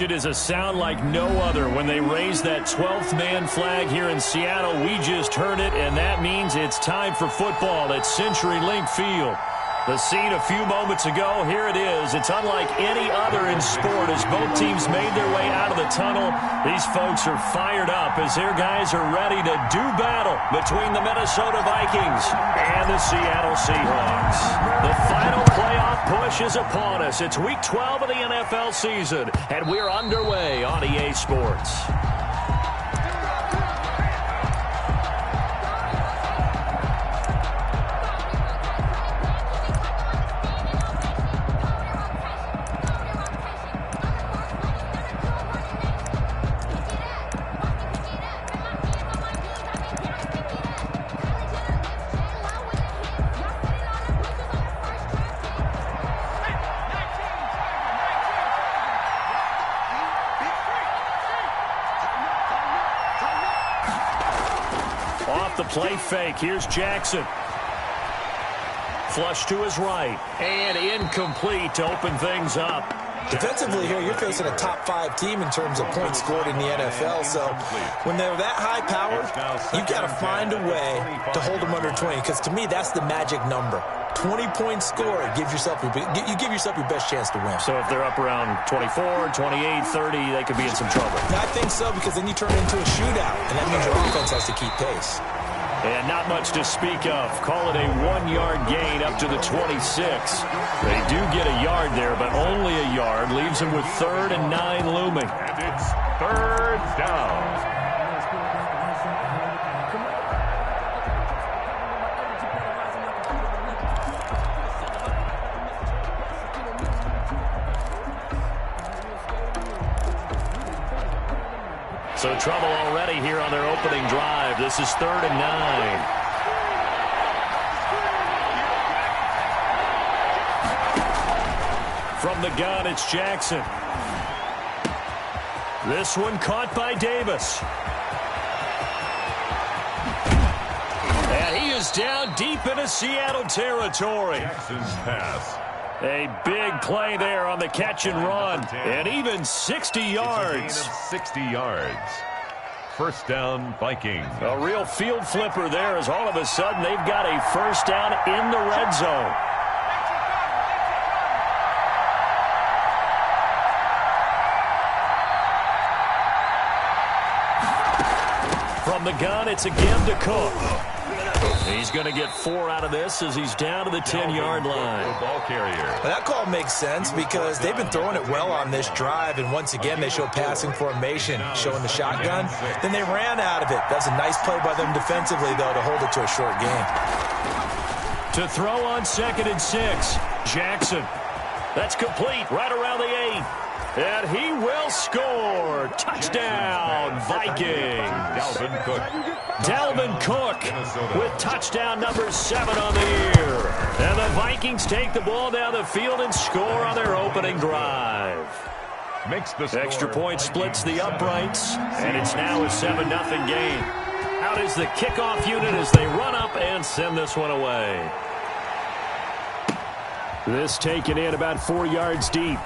It is a sound like no other when they raise that 12th man flag here in Seattle. We just heard it, and that means it's time for football at CenturyLink Field. The scene a few moments ago, here it is. It's unlike any other in sport as both teams made their way out of the tunnel. These folks are fired up as their guys are ready to do battle between the Minnesota Vikings and the Seattle Seahawks. The final playoff push is upon us. It's Week 12 of the NFL season, and we're underway on EA Sports. The play fake. Here's Jackson. Flush to his right. And incomplete to open things up. Defensively here, you're facing a top 5 team in terms of points scored in the NFL. So when they're that high powered, you've got to find a way to hold them under 20. Because to me, that's the magic number. 20-point score, you give yourself your best chance to win. So if they're up around 24, 28, 30, they could be in some trouble. I think so, because then you turn it into a shootout, and that means your offense has to keep pace. And not much to speak of. Call it a 1-yard gain up to the 26. They do get a yard there, but only a yard. Leaves them with 3rd and 9 looming. And it's 3rd down. So trouble already here on their opening drive. This is 3rd and 9. From the gun, it's Jackson. This one caught by Davis. And he is down deep into Seattle territory. Jackson's pass. A big play there on the catch and run. And even 60 yards. 60 yards. 1st down, Vikings. A real field flipper there as all of a sudden they've got a 1st down in the red zone. From the gun, it's again to Cook. He's going to get 4 out of this as he's down to the 10-yard line. Ball carrier. Well, that call makes sense because they've been throwing it well on this drive, and once again they show passing formation, showing the shotgun. Then they ran out of it. That's a nice play by them defensively, though, to hold it to a short game. To throw on 2nd and 6, Jackson. That's complete right around the 8. And he will score. Touchdown, Vikings. Dalvin Cook with touchdown number 7 on the year. And the Vikings take the ball down the field and score on their opening drive. Makes the extra point splits the uprights, and it's now a 7-0 game. Out is the kickoff unit as they run up and send this one away. This taken in about 4 yards deep.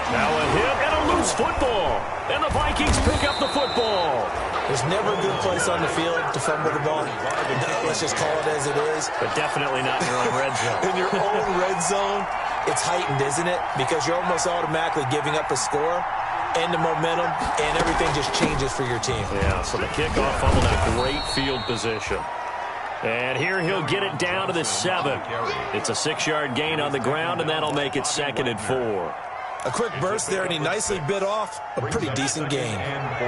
Now a hit and a loose football. And the Vikings pick up the football. There's never a good place on the field to fumble the ball. Let's just call it as it is. But definitely not in your own red zone. In your own red zone, it's heightened, isn't it? Because you're almost automatically giving up a score and the momentum, and everything just changes for your team. Yeah, so the kickoff fumble, that great field position. And here he'll get it down to the 7. It's a 6-yard gain on the ground, and that'll make it 2nd and 4. A quick burst there, and he nicely bit off a pretty decent gain.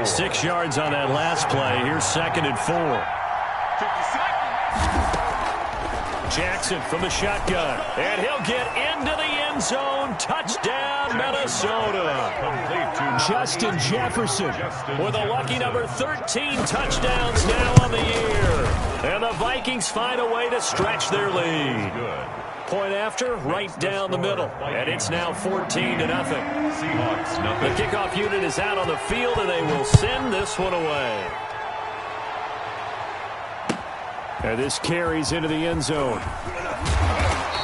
6 yards on that last play. Here's 2nd and 4. Jackson from the shotgun. And he'll get into the end zone. Touchdown, Minnesota. Justin Jefferson with a lucky number 13 touchdowns now on the year. And the Vikings find a way to stretch their lead. Point after, right down the middle. And it's now 14-0. The kickoff unit is out on the field, and they will send this one away. And this carries into the end zone.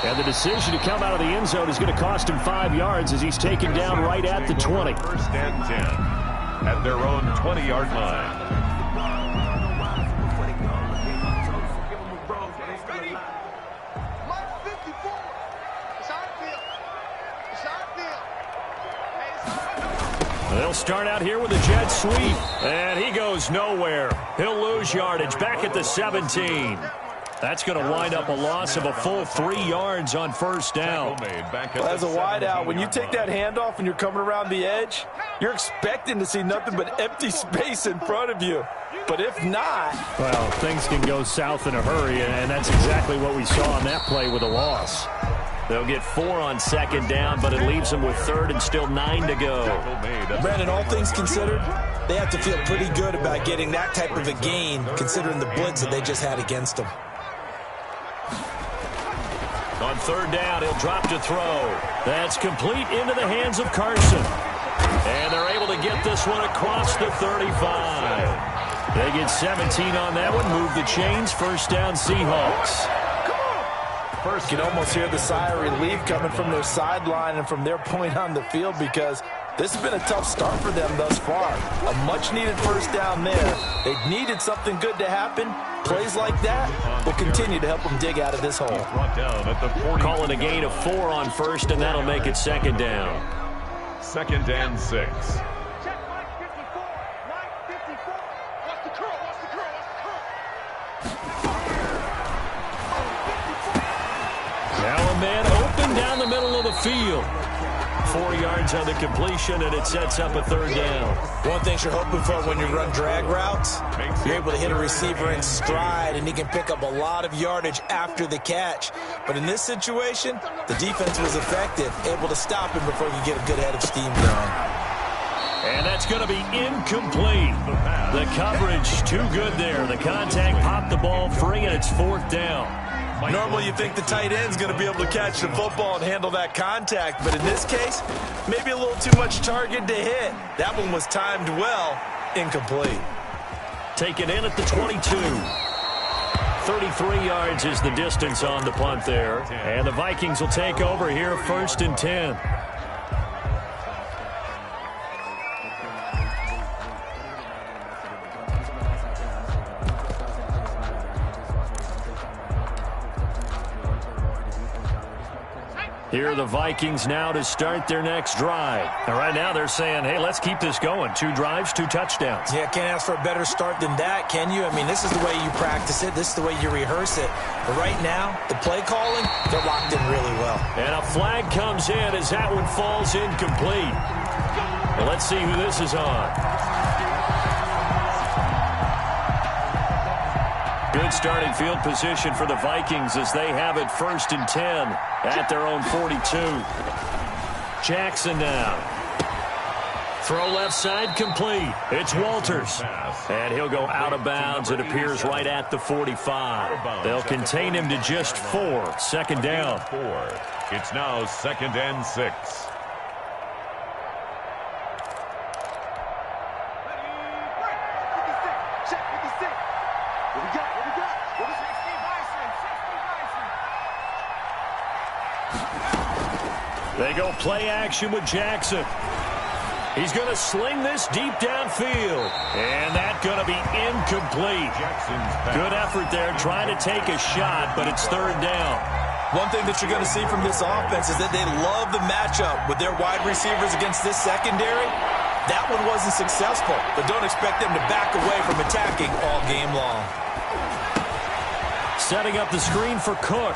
And the decision to come out of the end zone is going to cost him 5 yards as he's taken down right at the 20. First and 10 at their own 20-yard line. They'll start out here with a jet sweep, and he goes nowhere. He'll lose yardage back at the 17. That's going to wind up a loss of a full 3 yards on first down. Well, as a wideout, when you take that handoff and you're coming around the edge, you're expecting to see nothing but empty space in front of you. But if not... well, things can go south in a hurry, and that's exactly what we saw on that play with a loss. They'll get 4 on second down, but it leaves them with third and still 9 to go. Brandon, all things considered, they have to feel pretty good about getting that type of a gain, considering the blitz that they just had against them. On third down, he'll drop to throw. That's complete into the hands of Carson. And they're able to get this one across the 35. They get 17 on that one, move the chains, first down Seahawks. You can almost hear the sigh of relief coming from their sideline and from their point on the field, because this has been a tough start for them thus far. A much-needed first down there. They needed something good to happen. Plays like that will continue to help them dig out of this hole. Calling a gain of 4 on first, and that'll make it second down. Second and 6. Now a man open down the middle of the field. 4 yards on the completion, and it sets up a third down. One thing you're hoping for when you run drag routes, you're able to hit a receiver in stride, and he can pick up a lot of yardage after the catch. But in this situation, the defense was effective, able to stop him before you get a good head of steam going. And that's going to be incomplete. The coverage too good there. The contact popped the ball free, and it's fourth down. Normally you think the tight end's going to be able to catch the football and handle that contact, but in this case, maybe a little too much target to hit. That one was timed well, incomplete. Taken in at the 22. 33 yards is the distance on the punt there. And the Vikings will take over here, first and 10. Here are the Vikings now to start their next drive. And right now they're saying, hey, let's keep this going. 2 drives, 2 touchdowns. Yeah, can't ask for a better start than that, can you? I mean, this is the way you practice it. This is the way you rehearse it. But right now, the play calling, they're locked in really well. And a flag comes in as that one falls incomplete. Well, let's see who this is on. Good starting field position for the Vikings as they have it first and 10 at their own 42. Jackson now. Throw left side complete. It's Walters. And he'll go out of bounds. It appears right at the 45. They'll contain him to just 4. Second down. It's now second and 6. They go play action with Jackson. He's going to sling this deep downfield. And that's going to be incomplete. Good effort there trying to take a shot, but it's third down. One thing that you're going to see from this offense is that they love the matchup with their wide receivers against this secondary. That one wasn't successful, but don't expect them to back away from attacking all game long. Setting up the screen for Cook.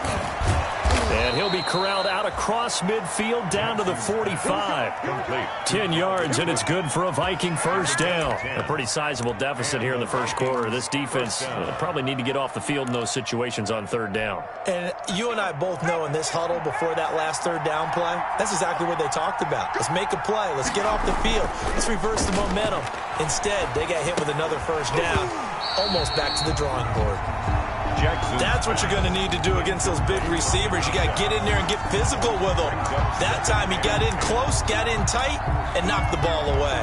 And he'll be corralled out across midfield down to the 45. 10 yards, and it's good for a Viking first down. A pretty sizable deficit here in the first quarter. This defense probably need to get off the field in those situations on third down. And you and I both know in this huddle before that last third down play, that's exactly what they talked about. Let's make a play. Let's get off the field. Let's reverse the momentum. Instead, they got hit with another first down, almost back to the drawing board. That's what you're going to need to do against those big receivers. You got to get in there and get physical with them. That time he got in close, got in tight, and knocked the ball away.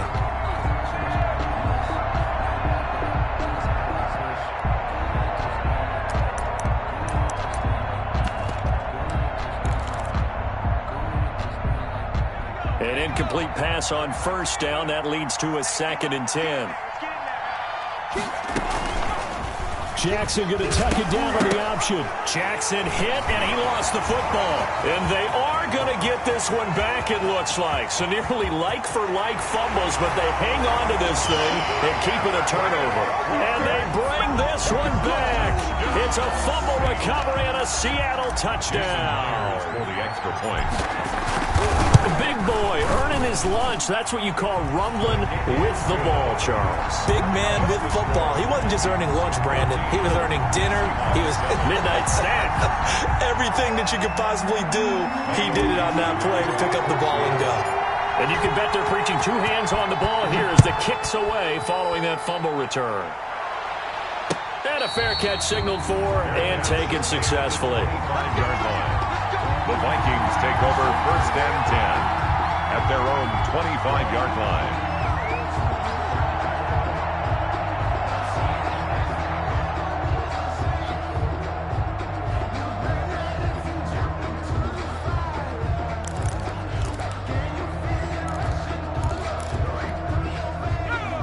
Incomplete pass on first down. That leads to a 2nd and 10. Jackson going to tuck it down on the option. Jackson hit, and he lost the football. And they are going to get this one back, it looks like. So nearly like-for-like fumbles, but they hang on to this thing and keep it a turnover. And they bring this one back. It's a fumble recovery and a Seattle touchdown. For the extra points. The big boy earning his lunch. That's what you call rumbling with the ball, Charles. Big man with football. He wasn't just earning lunch, Brandon. He was earning dinner. He was midnight snack. Everything that you could possibly do, he did it on that play to pick up the ball and go. And you can bet they're preaching 2 hands on the ball here as the kick's away following that fumble return. And a fair catch signaled for and taken successfully. 5-yard line. The Vikings take over 1st and 10 at their own 25-yard line.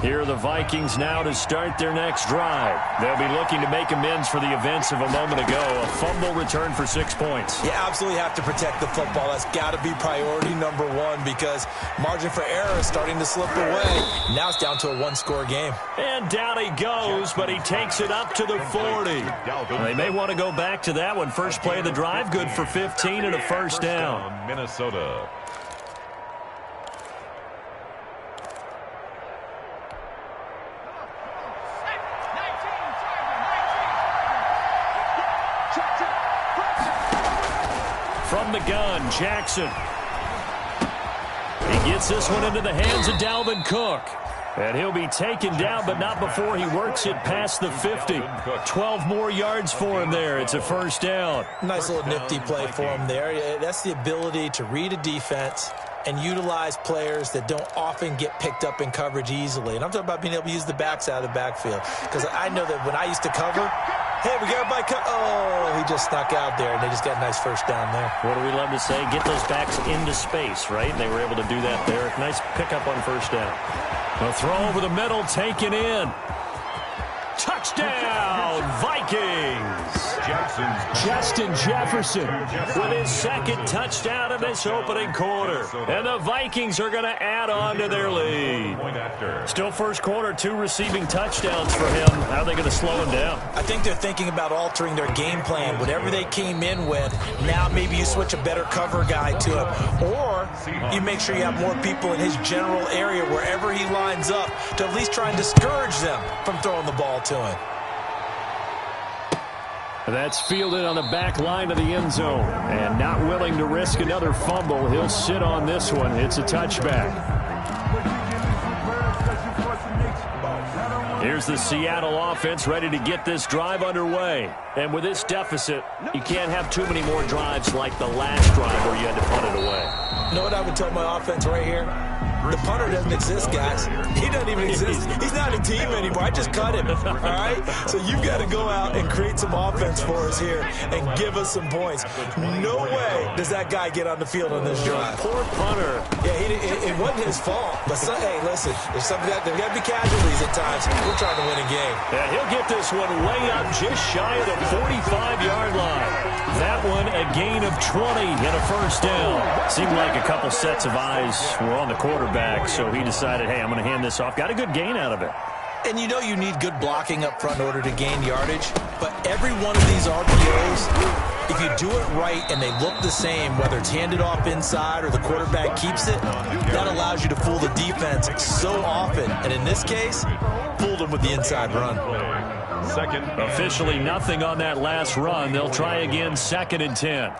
Here are the Vikings now to start their next drive. They'll be looking to make amends for the events of a moment ago. A fumble return for 6 points. You absolutely have to protect the football. That's got to be priority number 1 because margin for error is starting to slip away. Now it's down to a 1-score game. And down he goes, but he takes it up to the 40. They may want to go back to that one. First play of the drive, good for 15 and a first down. Minnesota. From the gun, Jackson. He gets this one into the hands of Dalvin Cook. And he'll be taken down, but not before he works it past the 50. 12 more yards for him there. It's a first down. Nice little nifty play for him there. That's the ability to read a defense and utilize players that don't often get picked up in coverage easily. And I'm talking about being able to use the backs out of the backfield. Because I know that when I used to cover, hey, we got everybody he just snuck out there, and they just got a nice first down there. What do we love to say? Get those backs into space, right? And they were able to do that there. Nice pickup on first down. A throw over the middle, taken in. Touchdown, Vikings! Justin Jefferson with his 2nd touchdown of this opening quarter. And the Vikings are going to add on to their lead. Still first quarter, 2 receiving touchdowns for him. How are they going to slow him down? I think they're thinking about altering their game plan. Whatever they came in with, now maybe you switch a better cover guy to him. Or you make sure you have more people in his general area wherever he lines up to at least try and discourage them from throwing the ball to him. That's fielded on the back line of the end zone. And not willing to risk another fumble. He'll sit on this one. It's a touchback. Here's the Seattle offense ready to get this drive underway. And with this deficit, you can't have too many more drives like the last drive where you had to punt it away. You know what I would tell my offense right here? The punter doesn't exist, guys. He doesn't even exist. He's not a team anymore. I just cut him, all right? So you've got to go out and create some offense for us here and give us some points. No way does that guy get on the field on this drive. Poor punter. Yeah, it wasn't his fault. But, hey, listen, there's got to be casualties at times. We're trying to win a game. And he'll get this one way up just shy of the 45-yard line. That one a gain of 20 and a first down. Seemed like a couple sets of eyes were on the quarterback, so he decided, hey, I'm going to hand this off. Got a good gain out of it. And you know you need good blocking up front in order to gain yardage, but every one of these RPOs, if you do it right and they look the same, whether it's handed off inside or the quarterback keeps it, that allows you to fool the defense so often. And in this case, fooled them with the inside run. Officially nothing on that last run. They'll try again, 2nd and 10.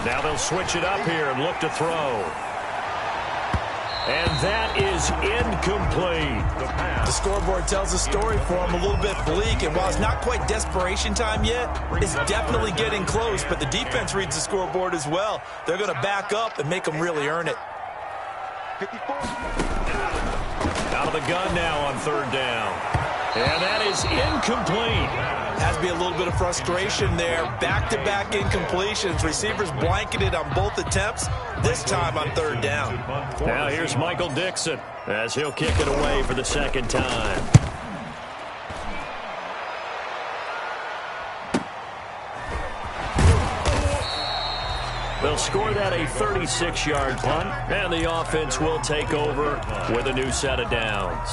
Now they'll switch it up here and look to throw. And that is incomplete. The scoreboard tells a story for him, a little bit bleak. And while it's not quite desperation time yet, it's definitely getting close. But the defense reads the scoreboard as well. They're going to back up and make them really earn it. Out of the gun now on third down. And that is incomplete. Has to be a little bit of frustration there. Back-to-back incompletions. Receivers blanketed on both attempts, this time on third down. Now here's Michael Dixon as he'll kick it away for the second time. They'll score that a 36-yard punt, and the offense will take over with a new set of downs.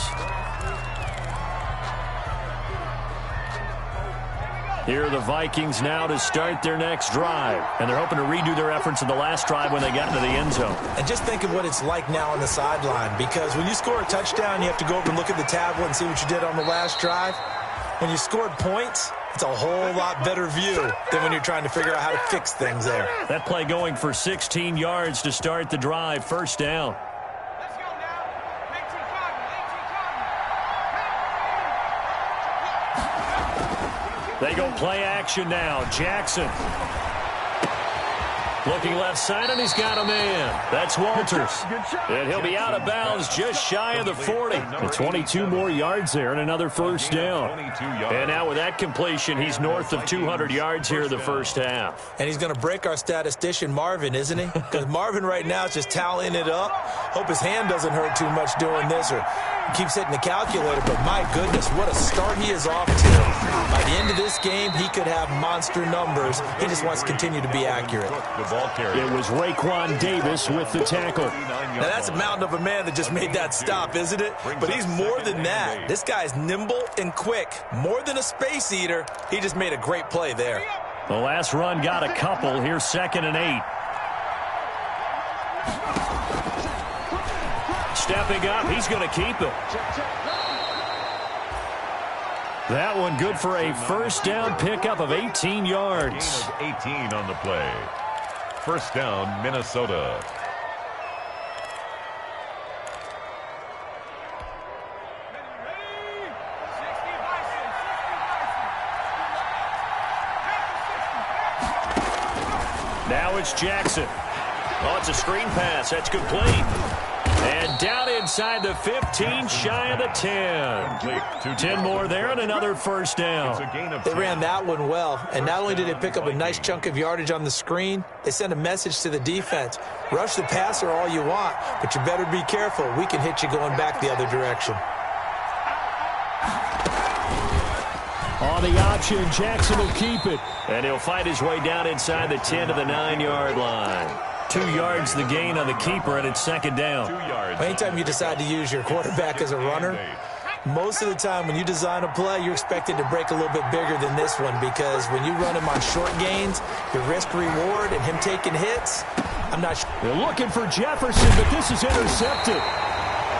Here are the Vikings now to start their next drive. And they're hoping to redo their efforts in the last drive when they got into the end zone. And just think of what it's like now on the sideline. Because when you score a touchdown, you have to go over and look at the tablet and see what you did on the last drive. When you scored points, it's a whole lot better view than when you're trying to figure out how to fix things there. That play going for 16 yards to start the drive. First down. They go play action now. Jackson. Looking left side, and he's got a man. That's Walters. And he'll be out of bounds just shy of the 40. And 22 more yards there and another first down. And now with that completion, he's north of 200 yards here in the first half. And he's going to break our statistician, Marvin, isn't he? Because Marvin right now is just tallying it up. Hope his hand doesn't hurt too much doing this, or keeps hitting the calculator. But my goodness, what a start he is off to. By the end of this game, he could have monster numbers. He just wants to continue to be accurate. It was Raekwon Davis with the tackle. Now that's a mountain of a man that just made that stop, isn't it? But he's more than that. This guy's nimble and quick. More than a space eater. He just made a great play there. The last run got a couple. Here's 2nd and 8. Stepping up, he's going to keep it. That one good for a first down pickup of 18 yards. 18 on the play. First down, Minnesota. Now it's Jackson. Oh, it's a screen pass. That's complete. And down inside the 15, shy of the 10. 10 more there and another first down. They ran that one well, and not only did they pick up a nice chunk of yardage on the screen, they sent a message to the defense. Rush the passer all you want, but you better be careful. We can hit you going back the other direction. On the option, Jackson will keep it. And he'll fight his way down inside the 10 to the 9-yard line. 2 yards the gain on the keeper, and it's second down. Anytime you decide to use your quarterback as a runner, most of the time when you design a play, you're expected to break a little bit bigger than this one, because when you run him on short gains, your risk-reward and him taking hits, I'm not sure. They're looking for Jefferson, but this is intercepted.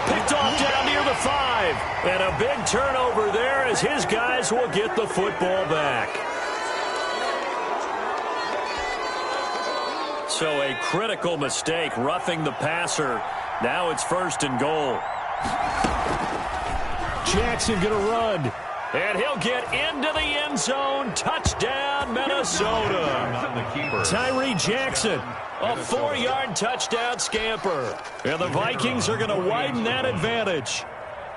Picked off down near the 5. And a big turnover there as his guys will get the football back. So a critical mistake, roughing the passer. Now it's 1st and goal. Jackson going to run. And he'll get into the end zone. Touchdown, Minnesota. Tyree Jackson, a 4-yard touchdown scamper. And the Vikings are going to widen that advantage.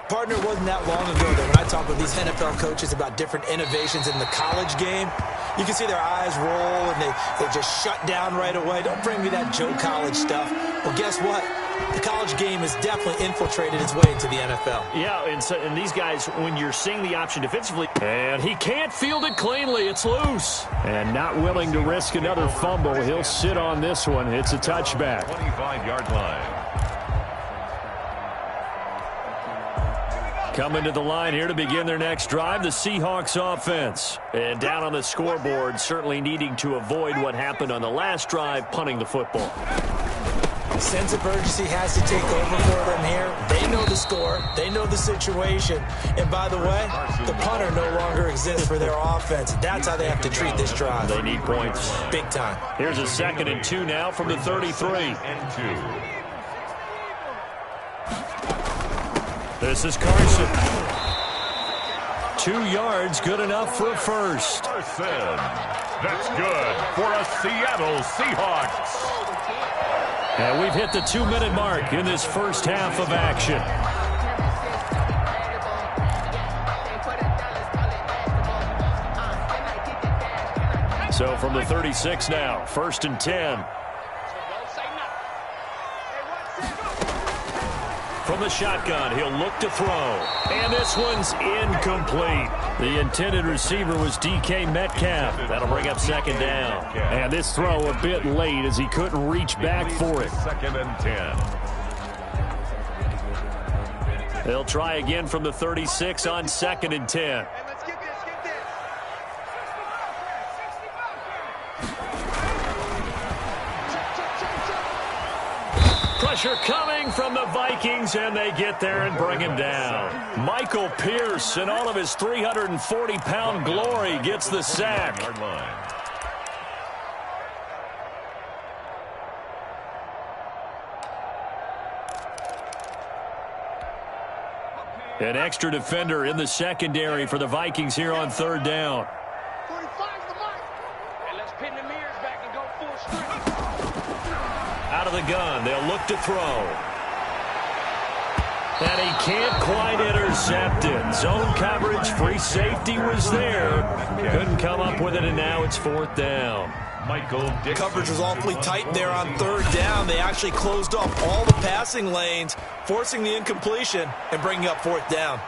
Partner, it wasn't that long ago that when I talk with these NFL coaches about different innovations in the college game, you can see their eyes roll and they just shut down right away. Don't bring me that Joe College stuff. Well, guess what? The college game has definitely infiltrated its way into the NFL. Yeah, and these guys, when you're seeing the option defensively, and he can't field it cleanly. It's loose. And not willing to risk another fumble. He'll sit on this one. It's a touchback. 25-yard line. Coming to the line here to begin their next drive, the Seahawks offense. And down on the scoreboard, certainly needing to avoid what happened on the last drive, punting the football. Sense of urgency has to take over for them here. They know the score. They know the situation. And by the way, the punter no longer exists for their offense. That's how they have to treat this drive. They need points. Big time. Here's a 2nd and 2 now from the 33. This is Carson. 2 yards, good enough for a first. Carson. That's good for a Seattle Seahawks. And we've hit the 2-minute mark in this first half of action. So from the 36 now, 1st and 10. From the shotgun, he'll look to throw. And this one's incomplete. The intended receiver was DK Metcalf. That'll bring up 2nd down. And this throw a bit late as he couldn't reach back for it. 2nd and 10. They'll try again from the 36 on 2nd and 10. Pressure coming from the Vikings, and they get there and bring him down. Michael Pierce, in all of his 340-pound glory, gets the sack. An extra defender in the secondary for the Vikings here on 3rd down. Out of the gun, they'll look to throw. And he can't quite intercept it. Zone coverage, free safety was there. Couldn't come up with it, and now it's 4th down. Michael Dixon. Coverage was awfully tight there on 3rd down. They actually closed off all the passing lanes, forcing the incompletion and bringing up 4th down.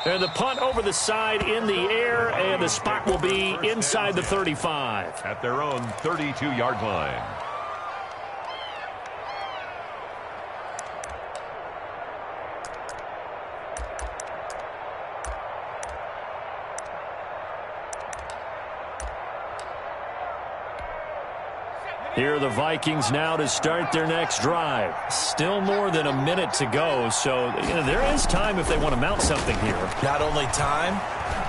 And the punt over the side in the air, and the spot will be inside the 35. At their own 32-yard line. Here are the Vikings now to start their next drive. Still more than a minute to go, so there is time if they want to mount something here. Not only time,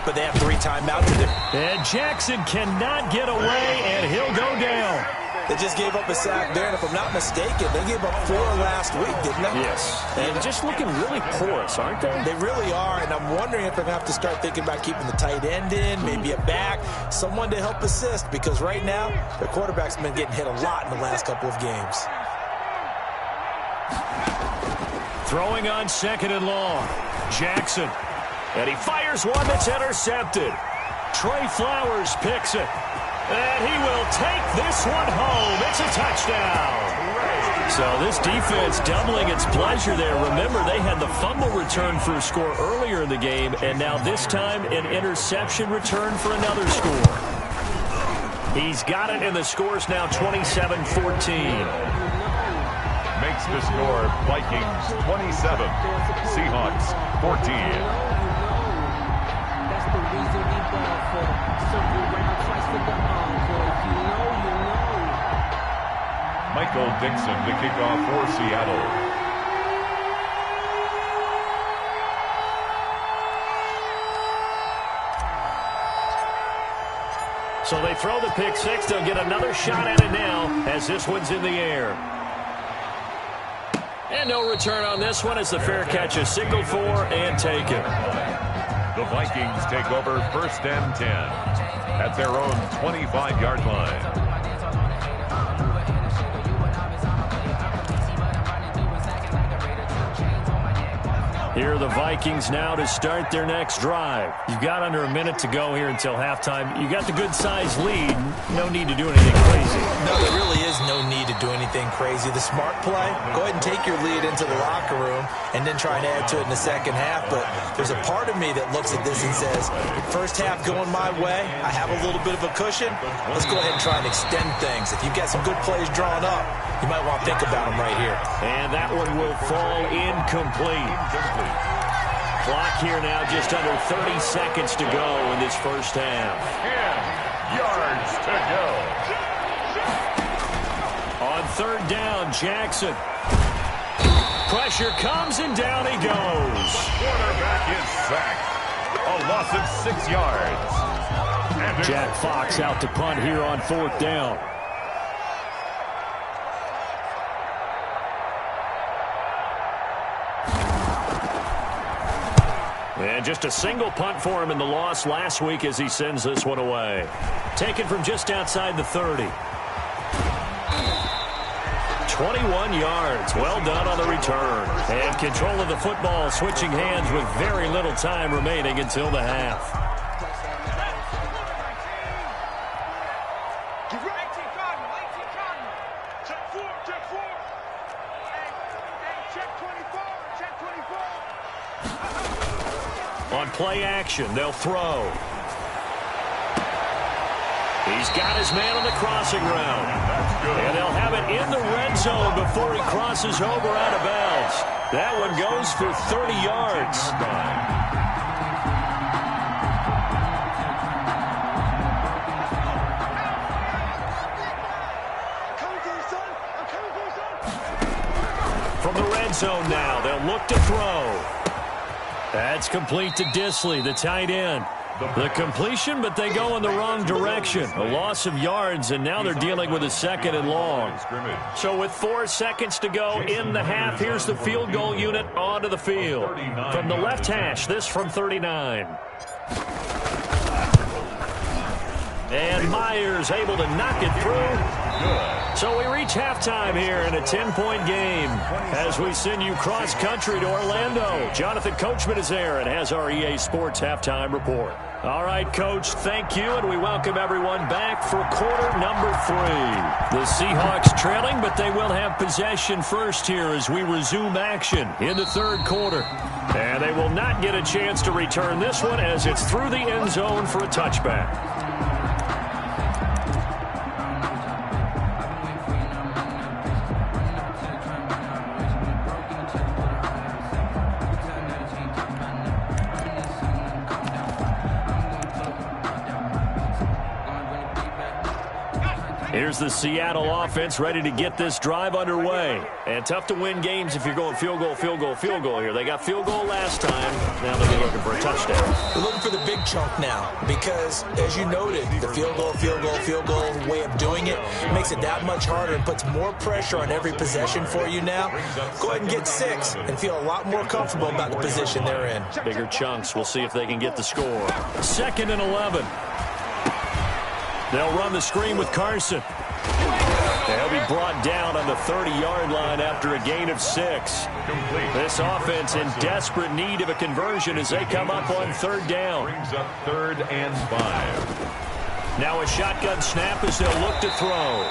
but they have 3 timeouts. And Jackson cannot get away, and he'll go down. They just gave up a sack there, and if I'm not mistaken, they gave up 4 last week, didn't they? Yes. And just looking really porous, aren't they? They really are, and I'm wondering if they have to start thinking about keeping the tight end in, maybe a back, someone to help assist, because right now, their quarterback's been getting hit a lot in the last couple of games. Throwing on 2nd and long. Jackson. And he fires one that's intercepted. Trey Flowers picks it. And he will take this one home. It's a touchdown. So this defense doubling its pleasure there. Remember, they had the fumble return for a score earlier in the game, and now this time an interception return for another score. He's got it, and the score's now 27-14. Makes the score Vikings 27, Seahawks 14. That's the reason we ball for. Circle round twice with the encore. If you know, you know. Michael Dixon to kick off for Seattle. So they throw the pick six. They'll get another shot at it now as this one's in the air. And no return on this one as the fair catch is signaled for and taken. The Vikings take over 1st and 10 at their own 25-yard line. Here are the Vikings now to start their next drive. You've got under a minute to go here until halftime. You got the good-sized lead. No need to do anything crazy. No, there really is no need to do anything crazy. The smart play, go ahead and take your lead into the locker room and then try and add to it in the second half. But there's a part of me that looks at this and says, first half going my way, I have a little bit of a cushion. Let's go ahead and try and extend things. If you've got some good plays drawn up, you might want to think about them right here. And that one will fall incomplete. Clock here now just under 30 seconds to go in this first half. 10 yards to go. On 3rd down, Jackson. Pressure comes and down he goes. Quarterback is sacked. A loss of 6 yards. And Jack Fox out to punt here on 4th down. And just a single punt for him in the loss last week as he sends this one away. Taken from just outside the 30. 21 yards. Well done on the return. And control of the football switching hands with very little time remaining until the half. On play action, they'll throw. He's got his man on the crossing route. And they'll have it in the red zone before he crosses over out of bounds. That one goes for 30 yards. From the red zone now, they'll look to throw. That's complete to Disley, the tight end. The completion, but they go in the wrong direction. A loss of yards, and now they're dealing with a second and long. So with 4 seconds to go in the half, here's the field goal unit onto the field. From the left hash, this from 39. And Myers able to knock it through. So we reach halftime here in a 10-point game as we send you cross-country to Orlando. Jonathan Coachman is there and has our EA Sports halftime report. All right, Coach, thank you, and we welcome everyone back for quarter number 3. The Seahawks trailing, but they will have possession first here as we resume action in the third quarter. And they will not get a chance to return this one as it's through the end zone for a touchback. Here's the Seattle offense ready to get this drive underway. And tough to win games if you're going field goal, field goal, field goal here. They got field goal last time. Now they'll be looking for a touchdown. They're looking for the big chunk now because, as you noted, the field goal way of doing it makes it that much harder and puts more pressure on every possession for you now. Go ahead and get 6 and feel a lot more comfortable about the position they're in. Bigger chunks. We'll see if they can get the score. 2nd and 11. They'll run the screen with Carson. They'll be brought down on the 30-yard line after a gain of 6. This offense in desperate need of a conversion as they come up on 3rd down. Brings up 3rd and 5. Now a shotgun snap as they'll look to throw.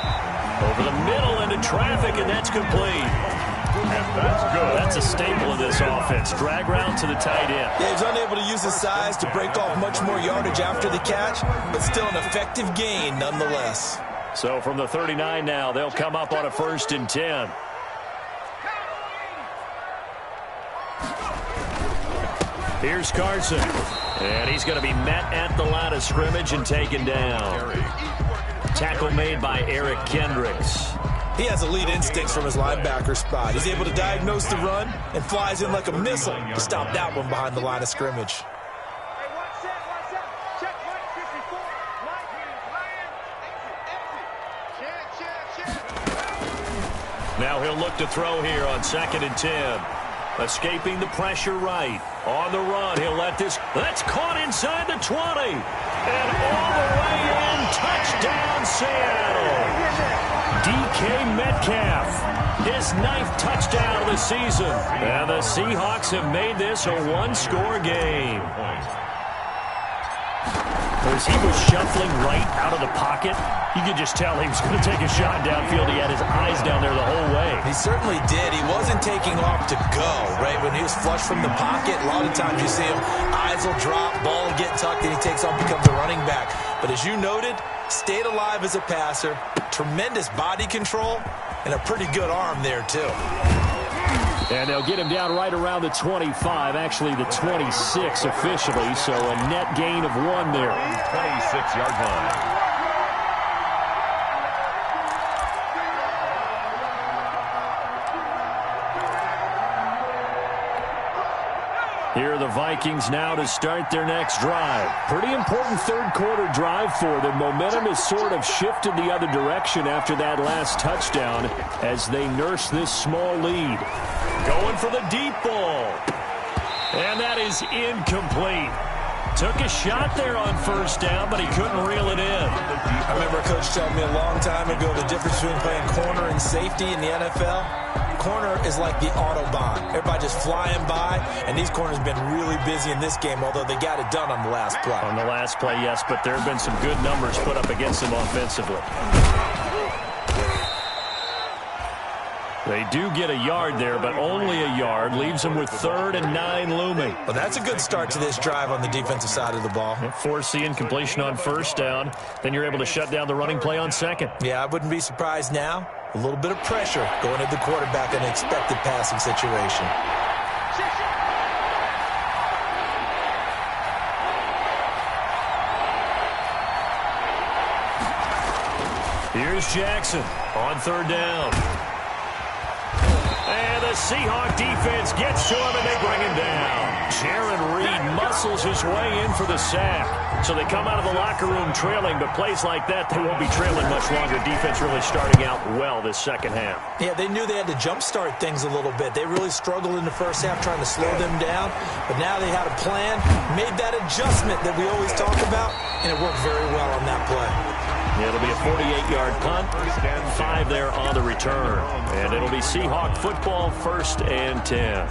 Over the middle into traffic, and that's complete. And that's good. That's a staple of this offense. Drag route to the tight end. Yeah, he's unable to use his size to break off much more yardage after the catch, but still an effective gain nonetheless. So from the 39 now, they'll come up on a 1st and 10. Here's Carson. And he's going to be met at the line of scrimmage and taken down. Tackle made by Eric Kendricks. He has elite instincts from his linebacker spot. He's able to diagnose the run and flies in like a missile to stop that one behind the line of scrimmage. Now he'll look to throw here on 2nd and 10. Escaping the pressure right. On the run, he'll let this. That's caught inside the 20. And all the way in. Touchdown, Seattle. DK Metcalf. His 9th touchdown of the season. And the Seahawks have made this a 1-score game. As he was shuffling right out of the pocket, you could just tell he was going to take a shot downfield. He had his eyes down there the whole way. He certainly did. He wasn't taking off to go, right? When he was flush from the pocket, a lot of times you see him, eyes will drop, ball will get tucked, and he takes off, becomes a running back. But as you noted, stayed alive as a passer, tremendous body control, and a pretty good arm there, too. And they'll get him down right around the 25, actually the 26 officially, so a net gain of 1 there. 26-yard line. Here are the Vikings now to start their next drive. Pretty important third quarter drive for them. Momentum has sort of shifted the other direction after that last touchdown as they nurse this small lead. Going for the deep ball. And that is incomplete. Took a shot there on first down, but he couldn't reel it in. I remember a coach telling me a long time ago the difference between playing corner and safety in the NFL. Corner is like the Autobahn. Everybody just flying by, and these corners have been really busy in this game, although they got it done on the last play. On the last play, yes, but there have been some good numbers put up against them offensively. They do get a yard there, but only a yard. Leaves them with 3rd and 9 looming. Well, that's a good start to this drive on the defensive side of the ball. Force the incompletion on first down. Then you're able to shut down the running play on second. Yeah, I wouldn't be surprised now. A little bit of pressure going at the quarterback in an expected passing situation. Here's Jackson on 3rd down. And the Seahawk defense gets to him, and they bring him down. Jaron Reed muscles his way in for the sack. So they come out of the locker room trailing, but plays like that, they won't be trailing much longer. Defense really starting out well this second half. Yeah, they knew they had to jumpstart things a little bit. They really struggled in the first half trying to slow them down, but now they had a plan, made that adjustment that we always talk about, and it worked very well on that play. Yeah, it'll be a 48-yard punt, 5 there on the return. And it'll be Seahawk football, 1st and 10.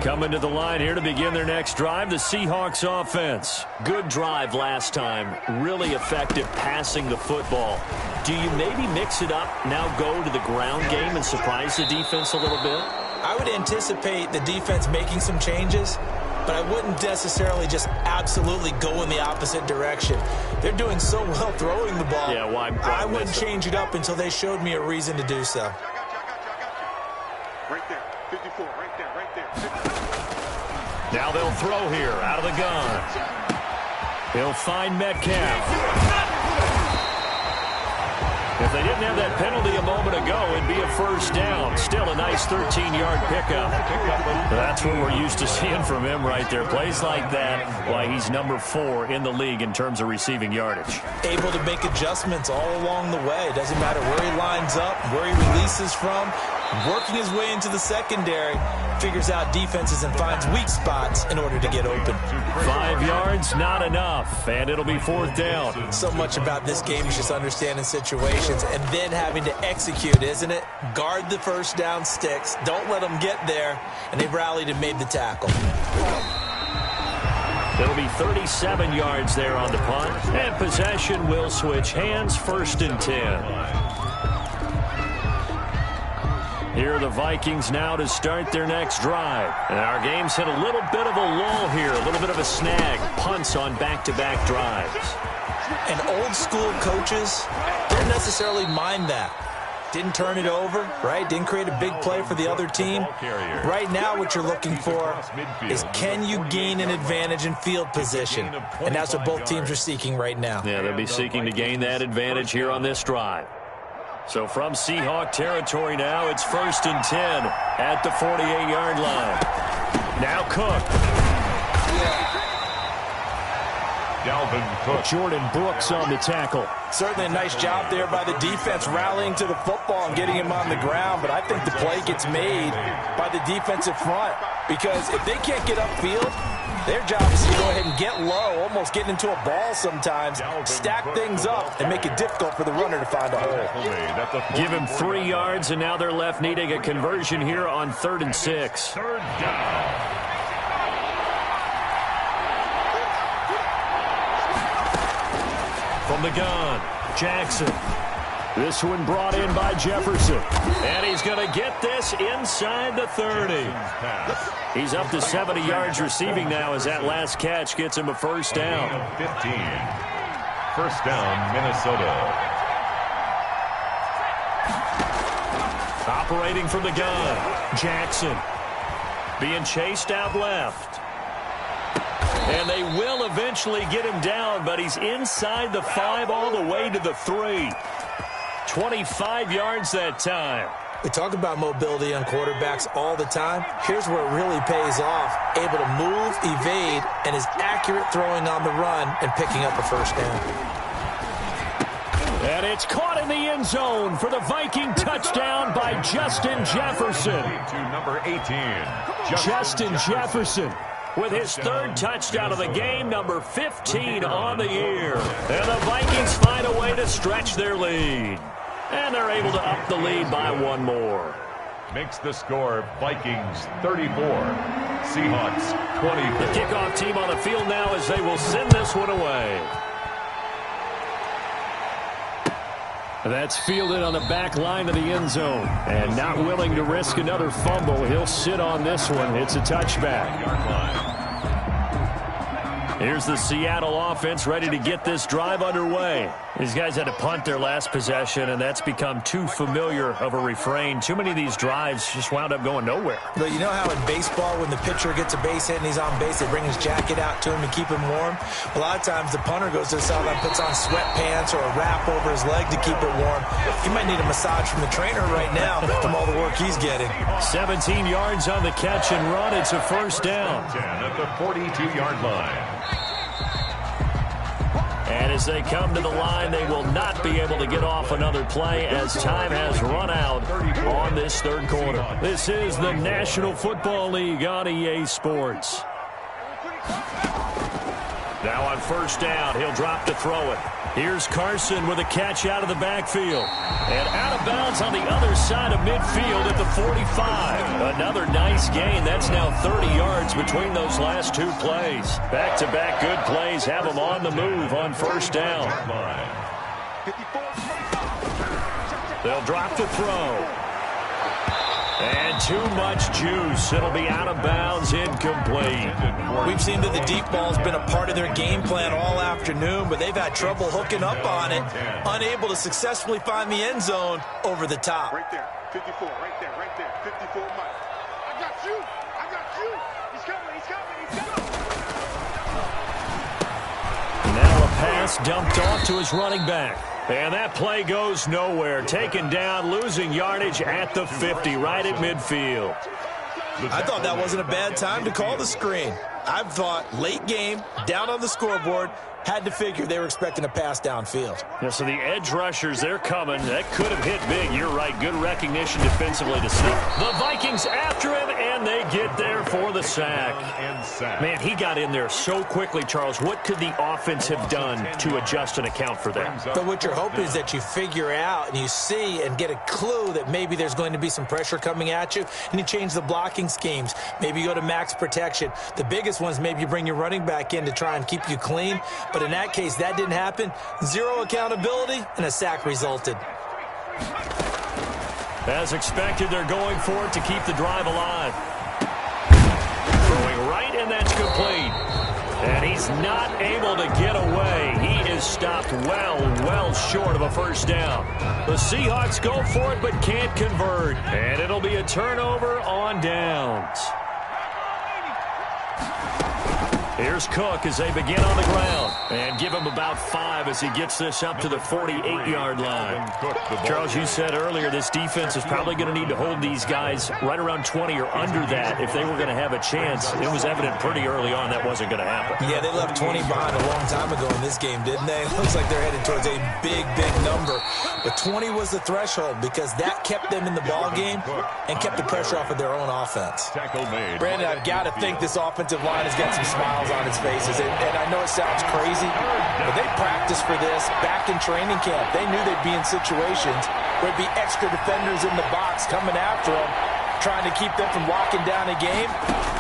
Coming to the line here to begin their next drive, the Seahawks offense. Good drive last time, really effective passing the football. Do you maybe mix it up, now go to the ground game and surprise the defense a little bit? I would anticipate the defense making some changes, but I wouldn't necessarily just absolutely go in the opposite direction. They're doing so well throwing the ball. Yeah, why I wouldn't change it up until they showed me a reason to do so. Right there, 54, right there, right there. Now they'll throw here out of the gun. He'll find Metcalf. If they didn't have that penalty a moment ago, it'd be a first down. Still a nice 13-yard pickup. That's what we're used to seeing from him right there. Plays like that, why he's number 4 in the league in terms of receiving yardage. Able to make adjustments all along the way. It doesn't matter where he lines up, where he releases from. Working his way into the secondary, figures out defenses and finds weak spots in order to get open. 5 yards, not enough, and it'll be 4th down. So much about this game is just understanding situations and then having to execute, isn't it? Guard the first down sticks. Don't let them get there, and they've rallied and made the tackle. There'll be 37 yards there on the punt, and possession will switch hands, 1st and 10. Here are the Vikings now to start their next drive. And our game's hit a little bit of a lull here, a little bit of a snag. Punts on back-to-back drives. And old-school coaches don't necessarily mind that. Didn't turn it over, right? Didn't create a big play for the other team. Right now what you're looking for is, can you gain an advantage in field position? And that's what both teams are seeking right now. Yeah, they'll be seeking to gain that advantage here on this drive. So from Seahawk territory now, it's 1st and 10 at the 48-yard line. Now Cook. Dalvin Cook. Jordan Brooks on the tackle. Certainly a nice job there by the defense rallying to the football and getting him on the ground, but I think the play gets made by the defensive front, because if they can't get upfield, their job is to go ahead and get low, almost getting into a ball sometimes, stack things up, and make it difficult for the runner to find a hole. Give him 3 yards, and now they're left needing a conversion here on 3rd and 6. 3rd down. From the gun, Jackson. This one brought in by Jefferson. And he's going to get this inside the 30. He's up to 70 yards receiving now as that last catch gets him a first down. 15. First down, Minnesota. Operating from the gun, Jackson. Being chased out left. And they will eventually get him down, but he's inside the 5 all the way to the 3. 25 yards that time. We talk about mobility on quarterbacks all the time. Here's where it really pays off. Able to move, evade, and is accurate throwing on the run and picking up a first down. And it's caught in the end zone for the Viking touchdown by Justin Jefferson. To number 18. Justin Jefferson with his third touchdown of the game, number 15 on the year. And the Vikings find a way to stretch their lead. And they're able to up the lead by one more. Makes the score Vikings 34, Seahawks 24. The kickoff team on the field now as they will send this one away. That's fielded on the back line of the end zone. And not willing to risk another fumble, he'll sit on this one. It's a touchback. Here's the Seattle offense ready to get this drive underway. These guys had to punt their last possession, and that's become too familiar of a refrain. Too many of these drives just wound up going nowhere. But you know how in baseball, when the pitcher gets a base hit and he's on base, they bring his jacket out to him to keep him warm? A lot of times the punter goes to the sideline, puts on sweatpants or a wrap over his leg to keep it warm. He might need a massage from the trainer right now from all the work he's getting. 17 yards on the catch and run. It's a first down. 10 at the 42-yard line. And as they come to the line, they will not be able to get off another play as time has run out on this third quarter. This is the National Football League on EA Sports. Now on first down, he'll drop to throw it. Here's Carson with a catch out of the backfield. And out of bounds on the other side of midfield at the 45. Another nice gain. That's now 30 yards between those last two plays. Back-to-back good plays have them on the move on first down. They'll drop to throw. And too much juice. It'll be out of bounds, incomplete. We've seen that the deep ball's been a part of their game plan all afternoon, but they've had trouble hooking up on it, unable to successfully find the end zone over the top. Right there, 54, right there, 54 Mike. I got you, he's coming, he's coming. Now a pass dumped off to his running back. And that play goes nowhere. Taken down, losing yardage at the 50, right at midfield. I thought that wasn't a bad time to call the screen. I thought late game, down on the scoreboard, had to figure they were expecting a pass downfield. Yeah, so the edge rushers, they're coming. That could have hit big. You're right. Good recognition defensively to see. The Vikings after him, and they get there for the sack. Man, he got in there so quickly, Charles. What could the offense have done to adjust and account for that? But what you're hoping is that you figure out and you see and get a clue that maybe there's going to be some pressure coming at you, and you change the blocking schemes. Maybe you go to max protection. The biggest one is maybe you bring your running back in to try and keep you clean. But in that case, that didn't happen. Zero accountability, and a sack resulted. As expected, they're going for it to keep the drive alive. Throwing right, and that's complete. And he's not able to get away. He is stopped well short of a first down. The Seahawks go for it, but can't convert. And it'll be a turnover on downs. Here's Cook as they begin on the ground. And give him about 5 as he gets this up to the 48-yard line. Charles, you said earlier this defense is probably going to need to hold these guys right around 20 or under that if they were going to have a chance. It was evident pretty early on that wasn't going to happen. Yeah, they left 20 behind a long time ago in this game, didn't they? It looks like they're headed towards a big number. But 20 was the threshold because that kept them in the ball game and kept the pressure off of their own offense. Brandon, I've got to think this offensive line has got some smiles on its faces. And I know it sounds crazy, but they practiced for this back in training camp. They knew they'd be in situations where there'd be extra defenders in the box coming after them, trying to keep them from locking down a game.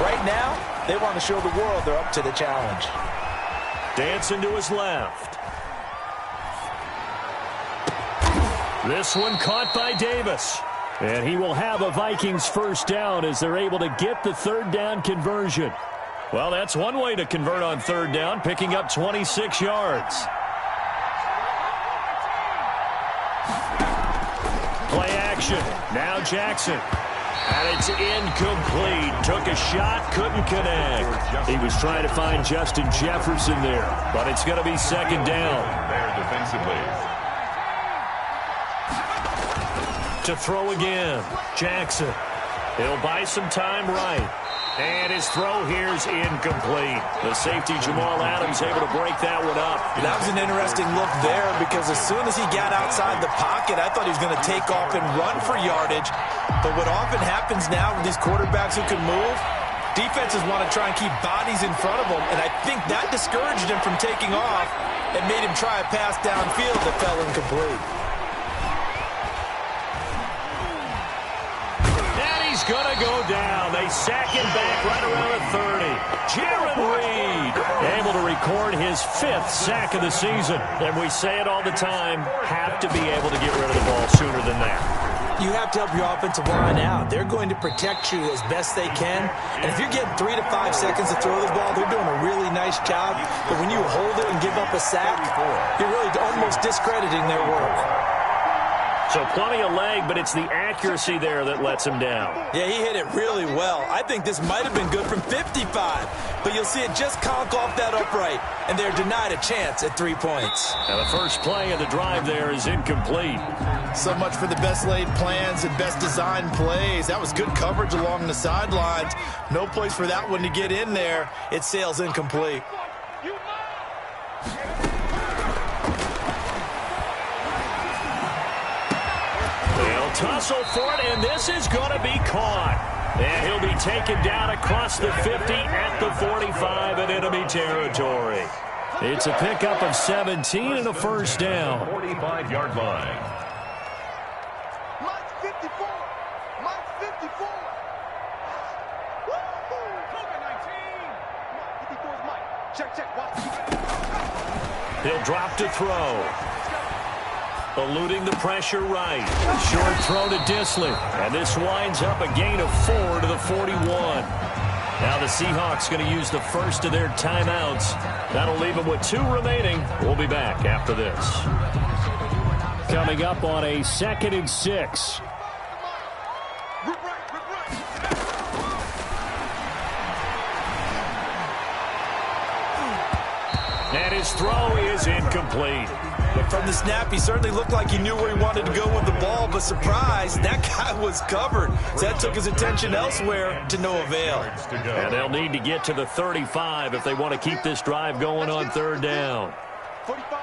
Right now, they want to show the world they're up to the challenge. Dancing to his left. This one caught by Davis. And he will have a Vikings first down as they're able to get the third down conversion. Well, that's one way to convert on third down, picking up 26 yards. Play action. Now Jackson. And it's incomplete. Took a shot, couldn't connect. He was trying to find Justin Jefferson there, but it's going to be second down. There defensively. To throw again. Jackson. He'll buy some time right. And his throw here's incomplete. The safety, Jamal Adams, able to break that one up. That was an interesting look there because as soon as he got outside the pocket, I thought he was going to take off and run for yardage. But what often happens now with these quarterbacks who can move, defenses want to try and keep bodies in front of them, and I think that discouraged him from taking off and made him try a pass downfield that fell incomplete. He's going to go down. They sack him back right around the 30. Jaron Reed able to record his 5th sack of the season. And we say it all the time, have to be able to get rid of the ball sooner than that. You have to help your offensive line out. They're going to protect you as best they can. And if you're getting 3 to 5 seconds to throw the ball, they're doing a really nice job. But when you hold it and give up a sack, you're really almost discrediting their work. So plenty of leg, but it's the accuracy there that lets him down. Yeah, he hit it really well. I think this might have been good from 55. But you'll see it just conk off that upright, and they're denied a chance at 3 points. Now the first play of the drive there is incomplete. So much for the best laid plans and best designed plays. That was good coverage along the sidelines. No place for that one to get in there. It sails incomplete. They'll tussle for it, and this is going to be caught. And he'll be taken down across the 50 at the 45 in enemy territory. It's a pickup of 17 and a first down. 45-yard line. Mike 54. Mike 54. Woo! Cover 19. 54 is Mike. Check. Watch. He'll drop to throw. Eluding the pressure right. Short throw to Disley. And this winds up a gain of 4 to the 41. Now the Seahawks going to use the first of their timeouts. That'll leave them with 2 remaining. We'll be back after this. Coming up on a 2nd and 6. And his throw is incomplete. But from the snap, he certainly looked like he knew where he wanted to go with the ball, but surprise, that guy was covered. So that took his attention elsewhere to no avail. And they'll need to get to the 35 if they want to keep this drive going on 3rd down. 45,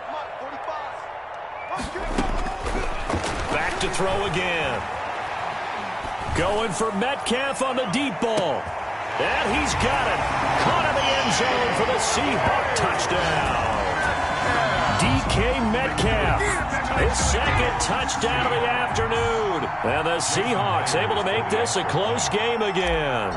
Mike, 45. Back to throw again. Going for Metcalf on the deep ball. And he's got it. Caught in the end zone for the Seahawk touchdown. DK Metcalf, his 2nd touchdown of the afternoon. And the Seahawks able to make this a close game again.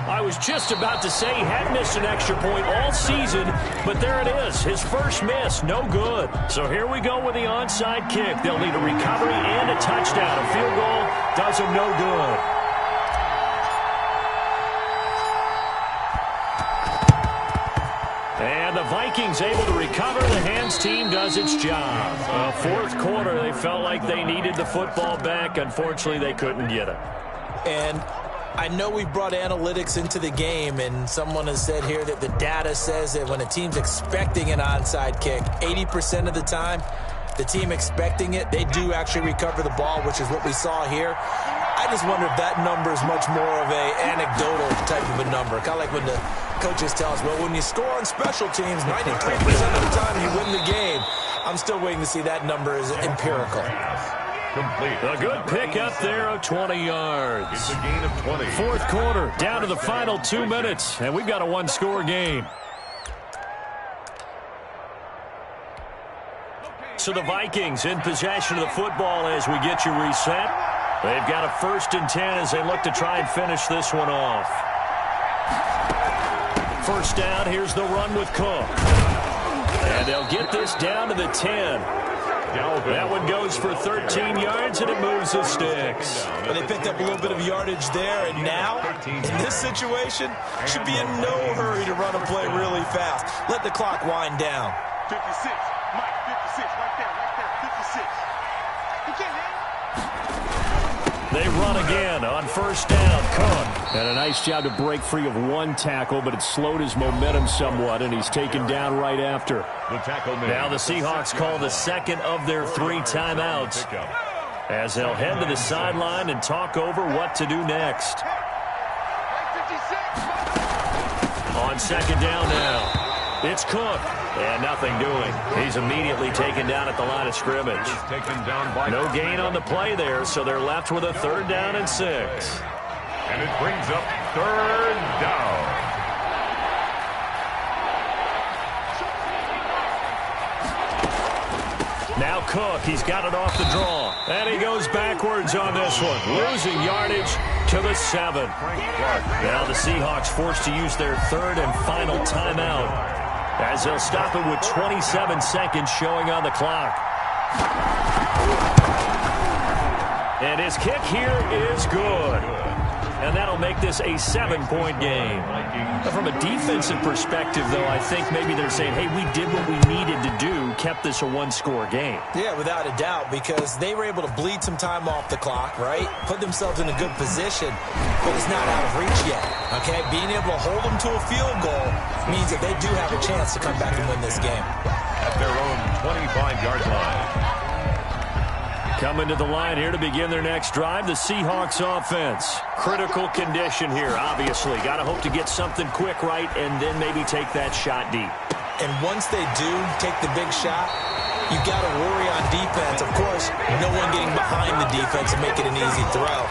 I was just about to say he had missed an extra point all season, but there it is. His first miss, no good. So here we go with the onside kick. They'll need a recovery and a touchdown. A field goal does them no good. And the Vikings able to recover. The hands team does its job. 4th quarter, they felt like they needed the football back. Unfortunately, they couldn't get it. And I know we brought analytics into the game, and someone has said here that the data says that when a team's expecting an onside kick, 80% of the time, the team expecting it, they do actually recover the ball, which is what we saw here. I just wonder if that number is much more of a anecdotal type of a number. Kind of like when the coaches tell us, well, when you score on special teams, 93% of the time you win the game. I'm still waiting to see that number is empirical. Complete. A good pickup there of 20 yards. It's a gain of 20. 4th quarter, down to the final 2 minutes, and we've got a 1-score game. So the Vikings in possession of the football as we get you reset. They've got a 1st and 10 as they look to try and finish this one off. First down, here's the run with Cook. And they'll get this down to the 10. That one goes for 13 yards, and it moves the sticks. And they picked up a little bit of yardage there, and now, in this situation, should be in no hurry to run a play really fast. Let the clock wind down. 56, Mike, 56, right there, 56. He can't hang. They run again on 1st down. Cook. And a nice job to break free of 1 tackle, but it slowed his momentum somewhat, and he's taken down right after. The tackle made. Now the Seahawks call the second of their 3 timeouts as they'll head to the sideline and talk over what to do next. On second down now, it's Cook, and nothing doing. He's immediately taken down at the line of scrimmage. No gain on the play there, so they're left with a 3rd down and 6. And it brings up 3rd down. Now Cook, he's got it off the draw. And he goes backwards on this one, losing yardage to the 7. Now the Seahawks forced to use their 3rd and final timeout as they'll stop it with 27 seconds showing on the clock. And his kick here is good. And that'll make this a 7-point game. From a defensive perspective, though, I think maybe they're saying, hey, we did what we needed to do, kept this a 1-score game. Yeah, without a doubt, because they were able to bleed some time off the clock, right? Put themselves in a good position, but it's not out of reach yet, okay? Being able to hold them to a field goal means that they do have a chance to come back and win this game. At their own 25-yard line. Coming to the line here to begin their next drive, the Seahawks offense. Critical condition here, obviously. Got to hope to get something quick right and then maybe take that shot deep. And once they do take the big shot, you got to worry on defense. Of course, no one getting behind the defense and make it an easy throw.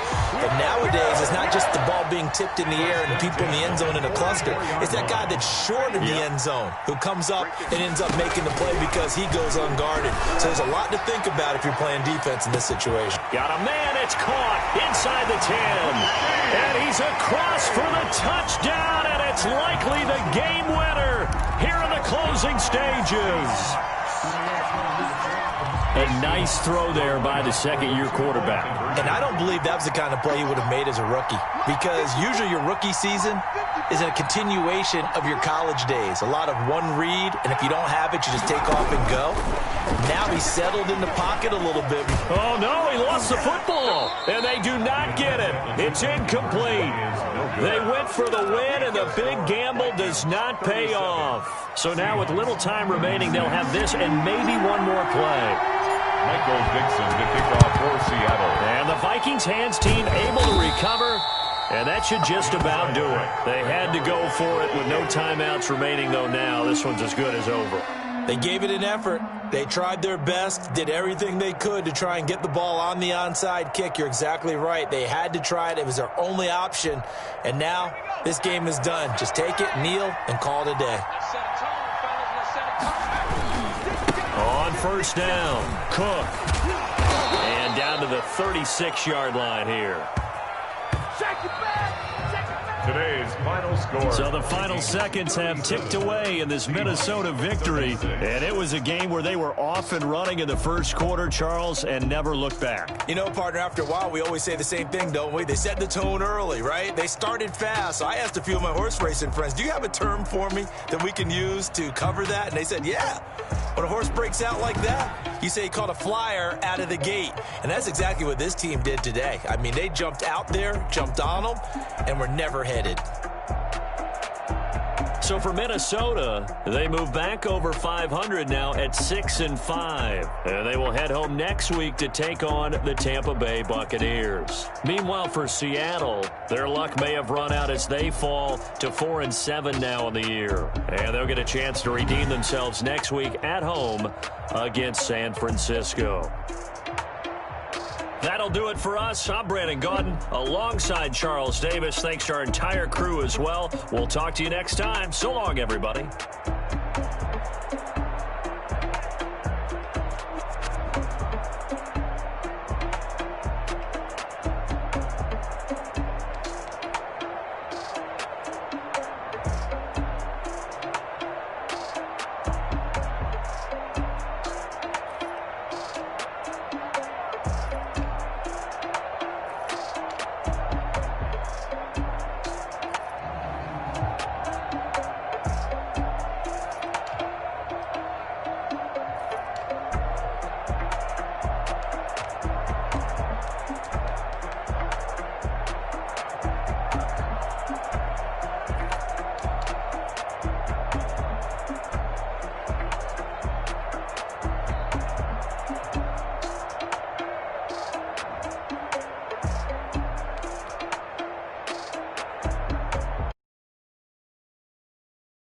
But nowadays, it's not just the ball being tipped in the air and people in the end zone in a cluster. It's that guy that's short of the end zone who comes up and ends up making the play because he goes unguarded. So there's a lot to think about if you're playing defense in this situation. Got a man, it's caught inside the 10. And he's across for the touchdown, and it's likely the game winner here in the closing stages. A nice throw there by the second-year quarterback. And I don't believe that was the kind of play he would have made as a rookie, because usually your rookie season is a continuation of your college days. A lot of one read, and if you don't have it, you just take off and go. Now he's settled in the pocket a little bit. Oh, no, he lost the football, and they do not get it. It's incomplete. They went for the win, and the big gamble does not pay off. So now with little time remaining, they'll have this and maybe one more play. Michael Dixon to kick off for Seattle. And the Vikings hands team able to recover, and that should just about do it. They had to go for it with no timeouts remaining, though now this one's as good as over. They gave it an effort. They tried their best, did everything they could to try and get the ball on the onside kick. You're exactly right. They had to try it. It was their only option. And now this game is done. Just take it, kneel, and call it a day. On first down, Cook. And down to the 36-yard line here. Today's final score. So the final seconds have ticked away in this Minnesota victory. And it was a game where they were off and running in the first quarter, Charles, and never looked back. You know, partner, after a while, we always say the same thing, don't we? They set the tone early, right? They started fast. So I asked a few of my horse racing friends, do you have a term for me that we can use to cover that? And they said, yeah. When a horse breaks out like that, you say he caught a flyer out of the gate. And that's exactly what this team did today. I mean, they jumped out there, jumped on them, and were never headed. So for Minnesota, they move back over 500 now at 6-5. And they will head home next week to take on the Tampa Bay Buccaneers. Meanwhile, for Seattle, their luck may have run out as they fall to 4-7 now in the year. And they'll get a chance to redeem themselves next week at home against San Francisco. That'll do it for us. I'm Brandon Gaudin alongside Charles Davis. Thanks to our entire crew as well. We'll talk to you next time. So long, everybody.